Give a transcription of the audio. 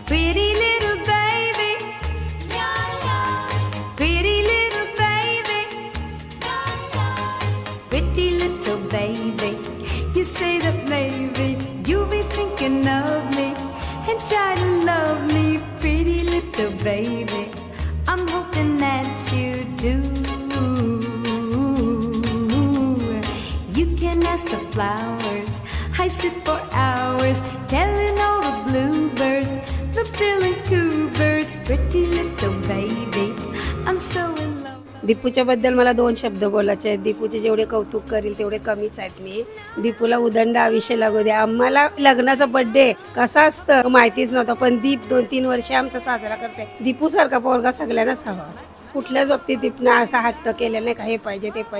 Pretty little baby, pretty little baby, pretty little baby. You say that maybe you'll be thinking of me and try to love me, pretty little baby. I'm hoping that you do. You can ask the flowers, I sit for hours telling all the bluebirds, the bill and coo birds, pretty little baby. I'm so in love. दीपूच्या बद्दल मला 2 शब्द बोलायचे आहेत. दीपूचे जेवढे कौतुक करील तेवढे कमीच आहेत. मी दीपूला उदंड आयुष्य लागू द्या. आम्हाला लग्नाचा बर्थडे कसा असतं माहितीच नव्हतं, पण दीप 2-3 वर्षे आमचा साजरा करते. दीपू सारखा पोरगा सगळ्यांनाच हवा. कुठल्याच बाबतीत दीपनं असा हट्ट केला नाही का हे पाहिजे ते पाहिजे.